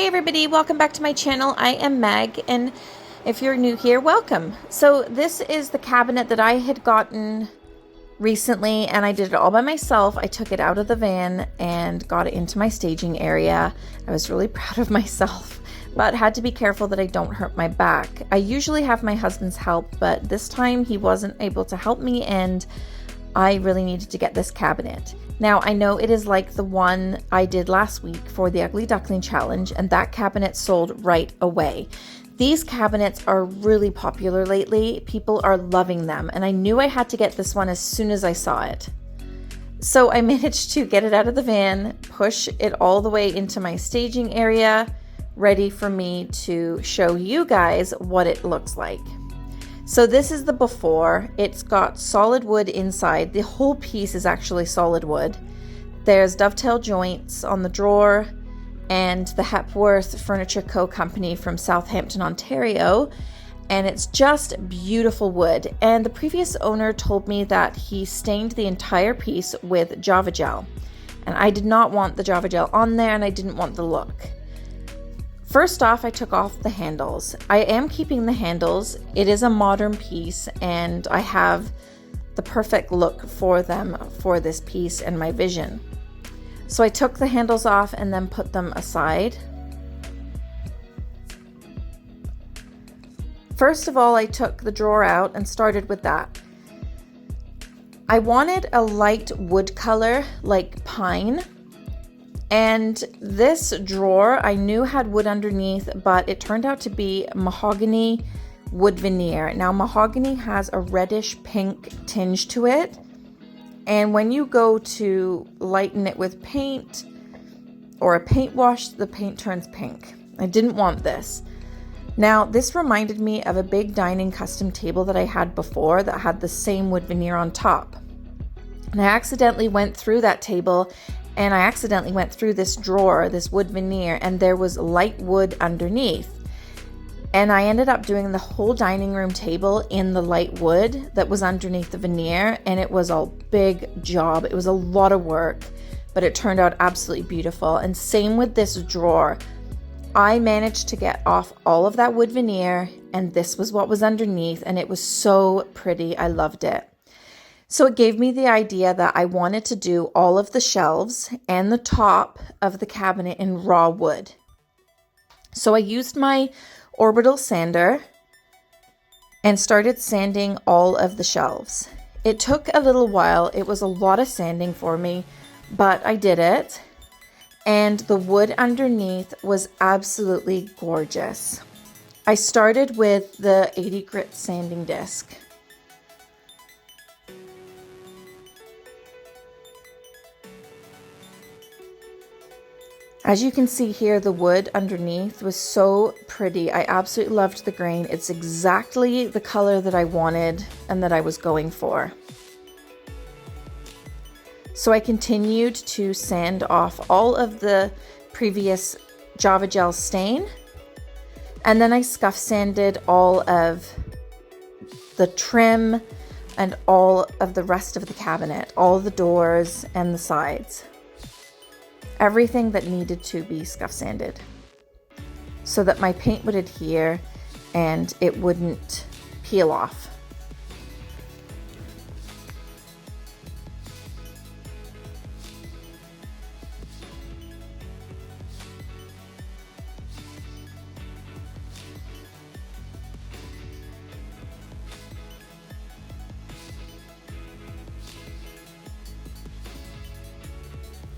Hey everybody, welcome back to my channel. I am Meg, and if you're new here, welcome. So this is the cabinet that I had gotten recently, and I did it all by myself. I took it out of the van and got it into my staging area. I was really proud of myself, but had to be careful that I don't hurt my back. I usually have my husband's help, but this time he wasn't able to help me, and I really needed to get this cabinet. Now, I know it is like the one I did last week for the Ugly Duckling Challenge, and that cabinet sold right away. These cabinets are really popular lately. People are loving them, and I knew I had to get this one as soon as I saw it. So I managed to get it out of the van, push it all the way into my staging area, ready for me to show you guys what it looks like. So this is the before. It's got solid wood inside. The whole piece is actually solid wood. There's dovetail joints on the drawer, and the Hepworth Furniture Co. company from Southampton, Ontario, and it's just beautiful wood. And the previous owner told me that he stained the entire piece with Java Gel, and I did not want the Java Gel on there, and I didn't want the look. First off, I took off the handles. I am keeping the handles. It is a modern piece, and I have the perfect look for them for this piece and my vision. So I took the handles off and then put them aside. First of all, I took the drawer out and started with that. I wanted a light wood color like pine. And this drawer I knew had wood underneath, but it turned out to be mahogany wood veneer. Now, mahogany has a reddish pink tinge to it, and when you go to lighten it with paint or a paint wash, the paint turns pink. I didn't want this. Now, this reminded me of a big dining custom table that I had before that had the same wood veneer on top. And I accidentally went through that table, and I accidentally went through this drawer, this wood veneer, and there was light wood underneath. And I ended up doing the whole dining room table in the light wood that was underneath the veneer, and it was a big job. It was a lot of work, but it turned out absolutely beautiful. And same with this drawer. I managed to get off all of that wood veneer, and this was what was underneath, and it was so pretty. I loved it. So it gave me the idea that I wanted to do all of the shelves and the top of the cabinet in raw wood. So I used my orbital sander and started sanding all of the shelves. It took a little while. It was a lot of sanding for me, but I did it. And the wood underneath was absolutely gorgeous. I started with the 80 grit sanding disc. As you can see here, the wood underneath was so pretty. I absolutely loved the grain. It's exactly the color that I wanted and that I was going for. So I continued to sand off all of the previous Java Gel stain, and then I scuff sanded all of the trim and all of the rest of the cabinet, all the doors and the sides. Everything that needed to be scuff sanded so that my paint would adhere and it wouldn't peel off.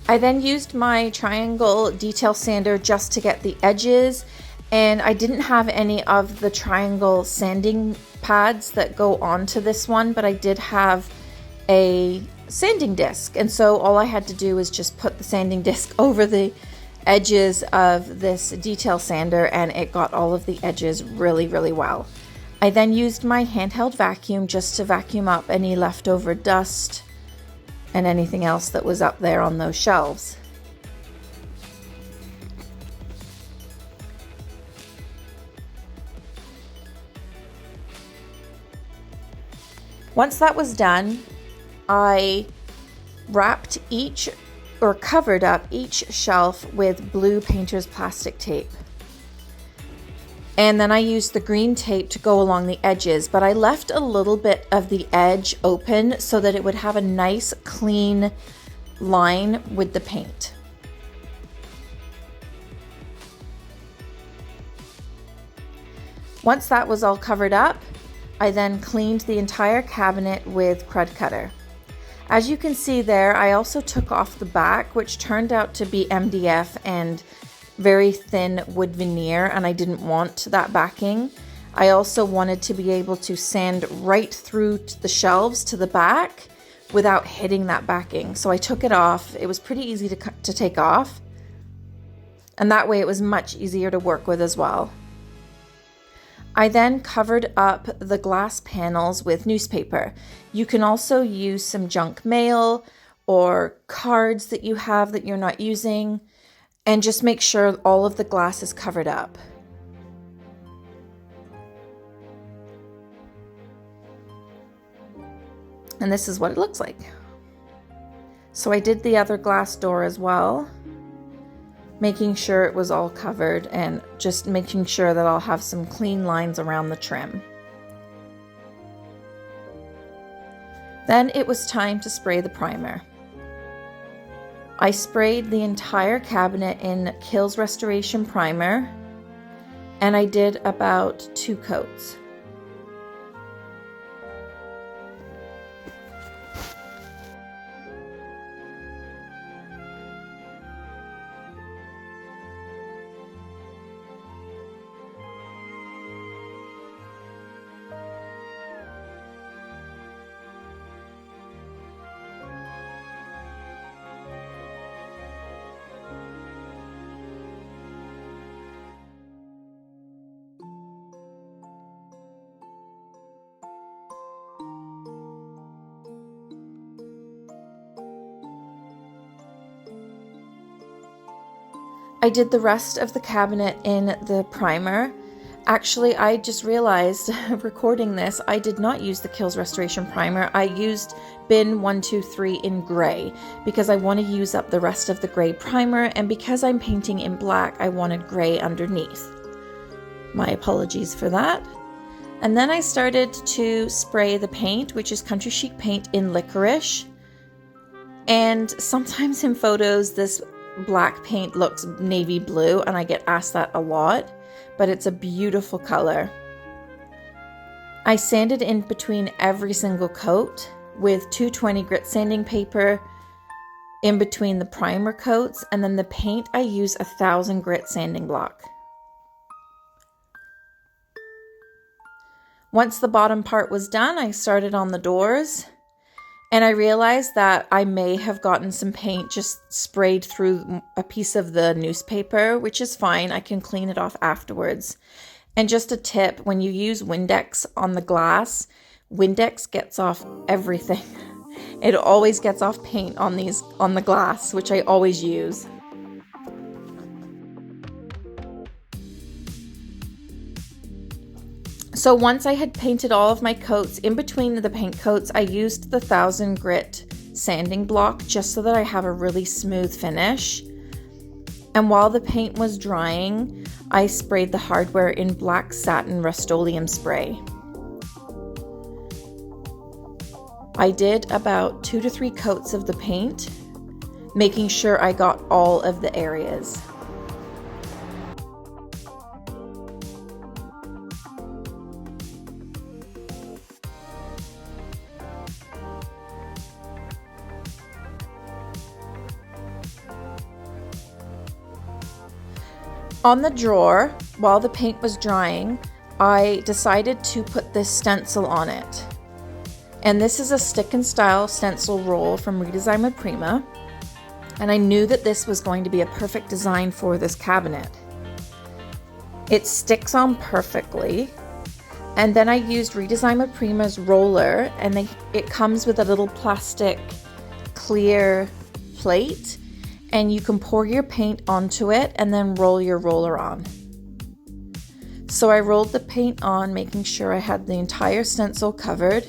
I then used my triangle detail sander just to get the edges, and I didn't have any of the triangle sanding pads that go onto this one, but I did have a sanding disc, and so all I had to do was just put the sanding disc over the edges of this detail sander, and it got all of the edges really, really well. I then used my handheld vacuum just to vacuum up any leftover dust and anything else that was up there on those shelves. Once that was done, I wrapped each covered up each shelf with blue painter's plastic tape. And then I used the green tape to go along the edges, but I left a little bit of the edge open so that it would have a nice clean line with the paint. Once that was all covered up, I then cleaned the entire cabinet with Crud Cutter. As you can see there, I also took off the back, which turned out to be MDF and very thin wood veneer, and I didn't want that backing. I also wanted to be able to sand right through the shelves to the back without hitting that backing. So I took it off. It was pretty easy to take off, and that way it was much easier to work with as well. I then covered up the glass panels with newspaper. You can also use some junk mail or cards that you have that you're not using, and just make sure all of the glass is covered up. And this is what it looks like. So I did the other glass door as well, making sure it was all covered and just making sure that I'll have some clean lines around the trim. Then it was time to spray the primer. I sprayed the entire cabinet in Kiltz Restoration primer, and I did about 2 coats. I did the rest of the cabinet in the primer. Actually, I just realized recording this, I did not use the Kiltz Restoration primer. I used bin 123 in gray because I want to use up the rest of the gray primer, and because I'm painting in black, I wanted gray underneath. My apologies for that. And then I started to spray the paint, which is Country Chic paint in Liquorice. And sometimes in photos, this black paint looks navy blue, and I get asked that a lot, but it's a beautiful color. I sanded in between every single coat with 220 grit sanding paper in between the primer coats, and then the paint I use 1000 grit sanding block. Once the bottom part was done, I started on the doors. And I realized that I may have gotten some paint just sprayed through a piece of the newspaper, which is fine. I can clean it off afterwards. And just a tip, when you use Windex on the glass, Windex gets off everything. It always gets off paint on the glass, which I always use. So once I had painted all of my coats, in between the paint coats, I used the 1000 grit sanding block just so that I have a really smooth finish. And while the paint was drying, I sprayed the hardware in black satin Rust-Oleum spray. I did about 2 to 3 coats of the paint, making sure I got all of the areas. On the drawer, while the paint was drying, I decided to put this stencil on it. And this is a stick and style stencil roll from Redesign With Prima. And I knew that this was going to be a perfect design for this cabinet. It sticks on perfectly. And then I used Redesign With Prima's roller, and it comes with a little plastic clear plate. And you can pour your paint onto it and then roll your roller on. So I rolled the paint on, making sure I had the entire stencil covered.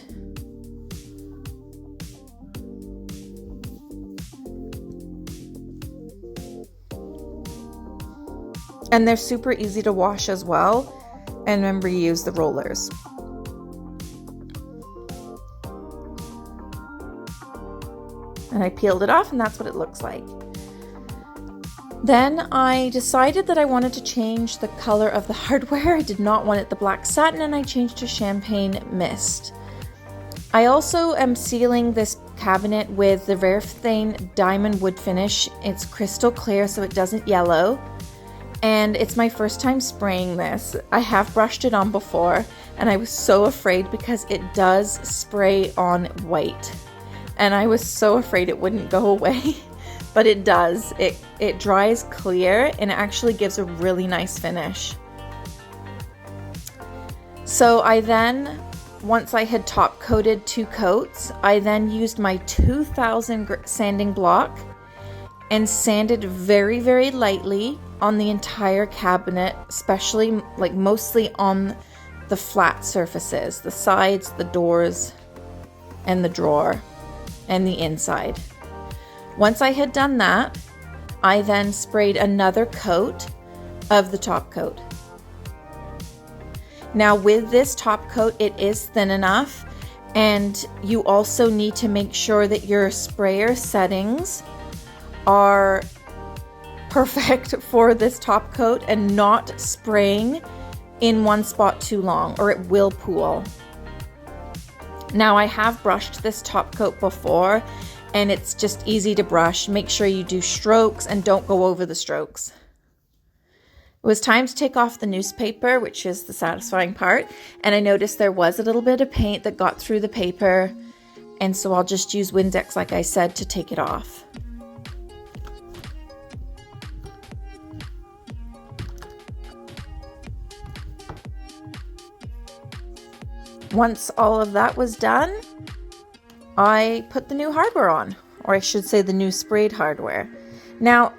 And they're super easy to wash as well. And remember, use the rollers. And I peeled it off, and that's what it looks like. Then I decided that I wanted to change the color of the hardware. I did not want it the black satin, and I changed to champagne mist. I also am sealing this cabinet with the Verfthane diamond wood finish. It's crystal clear so it doesn't yellow, and it's my first time spraying this. I have brushed it on before, and I was so afraid because it does spray on white, and I was so afraid it wouldn't go away. But it does. It dries clear and it actually gives a really nice finish. So I then, once I had top coated 2 coats, I then used my 2000 sanding block and sanded very, very lightly on the entire cabinet, especially like mostly on the flat surfaces, the sides, the doors, and the drawer, and the inside. Once I had done that, I then sprayed another coat of the top coat. Now with this top coat, it is thin enough, and you also need to make sure that your sprayer settings are perfect for this top coat and not spraying in one spot too long, or it will pool. Now I have brushed this top coat before, and it's just easy to brush. Make sure you do strokes and don't go over the strokes. It was time to take off the newspaper, which is the satisfying part, and I noticed there was a little bit of paint that got through the paper, and so I'll just use Windex, like I said, to take it off. Once all of that was done, I put the new hardware on, or I should say the new sprayed hardware. Now,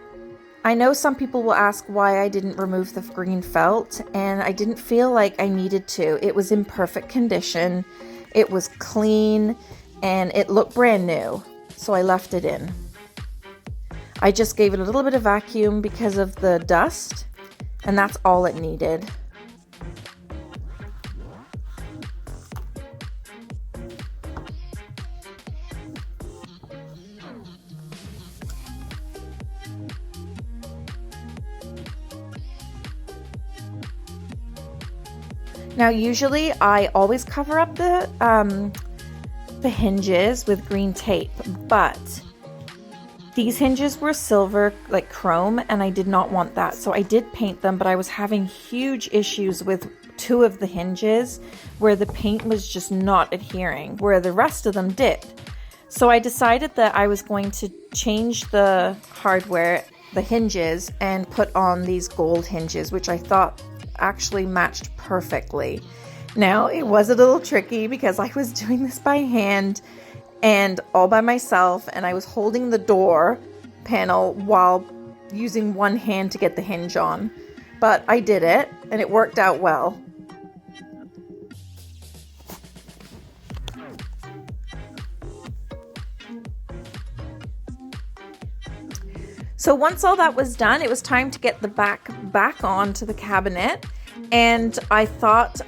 I know some people will ask why I didn't remove the green felt, and I didn't feel like I needed to. It was in perfect condition, it was clean, and it looked brand new, so I left it in. I just gave it a little bit of vacuum because of the dust, and that's all it needed. Now, usually I always cover up the hinges with green tape, but these hinges were silver, like chrome, and I did not want that. So I did paint them, but I was having huge issues with 2 of the hinges where the paint was just not adhering, where the rest of them did. So I decided that I was going to change the hardware, the hinges, and put on these gold hinges, which I thought actually matched perfectly. Now, it was a little tricky because I was doing this by hand and all by myself, and I was holding the door panel while using one hand to get the hinge on. But I did it, and it worked out well. So once all that was done, it was time to get the back onto the cabinet, and I thought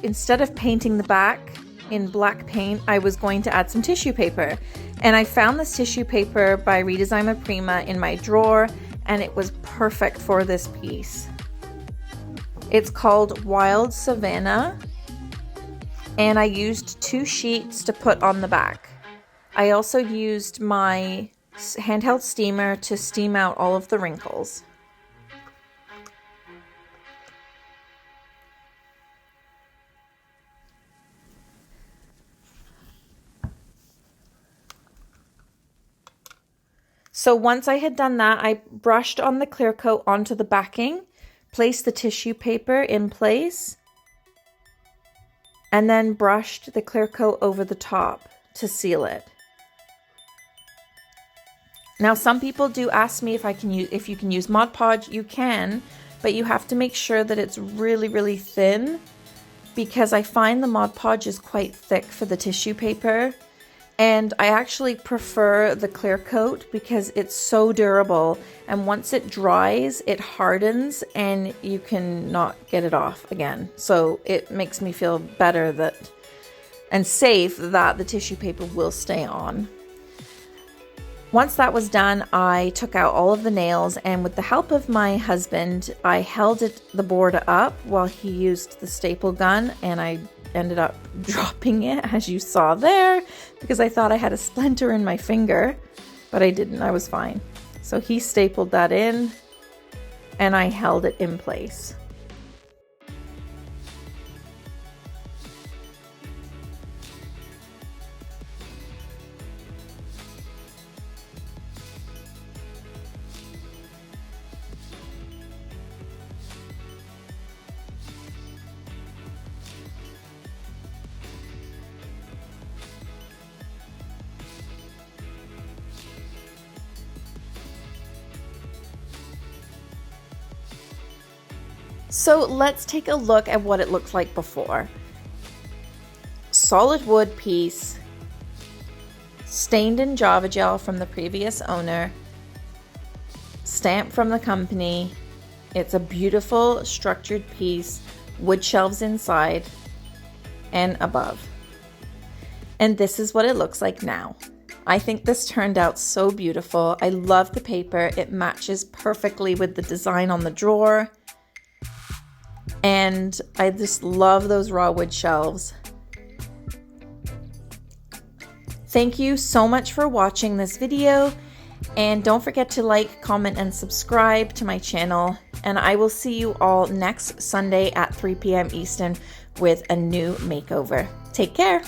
instead of painting the back in black paint, I was going to add some tissue paper. And I found this tissue paper by Redesign With Prima in my drawer, and it was perfect for this piece. It's called Wild Savannah, and I used 2 sheets to put on the back. I also used my handheld steamer to steam out all of the wrinkles. So once I had done that, I brushed on the clear coat onto the backing, placed the tissue paper in place, and then brushed the clear coat over the top to seal it. Now, some people do ask me if you can use Mod Podge. You can, but you have to make sure that it's really, really thin, because I find the Mod Podge is quite thick for the tissue paper, And I actually prefer the clear coat because it's so durable, and once it dries, it hardens and you can not get it off again. So it makes me feel better that and safe that the tissue paper will stay on. Once that was done, I took out all of the nails, and with the help of my husband, I held the board up while he used the staple gun, and I ended up dropping it, as you saw there, because I thought I had a splinter in my finger, but I didn't. I was fine. So he stapled that in, and I held it in place. So let's take a look at what it looked like before. Solid wood piece, stained in Java gel from the previous owner, stamp from the company. It's a beautiful structured piece, wood shelves inside and above. And this is what it looks like now. I think this turned out so beautiful. I love the paper. It matches perfectly with the design on the drawer. And I just love those raw wood shelves. Thank you so much for watching this video, and don't forget to like, comment, and subscribe to my channel, and I will see you all next Sunday at 3 p.m. Eastern with a new makeover. Take care.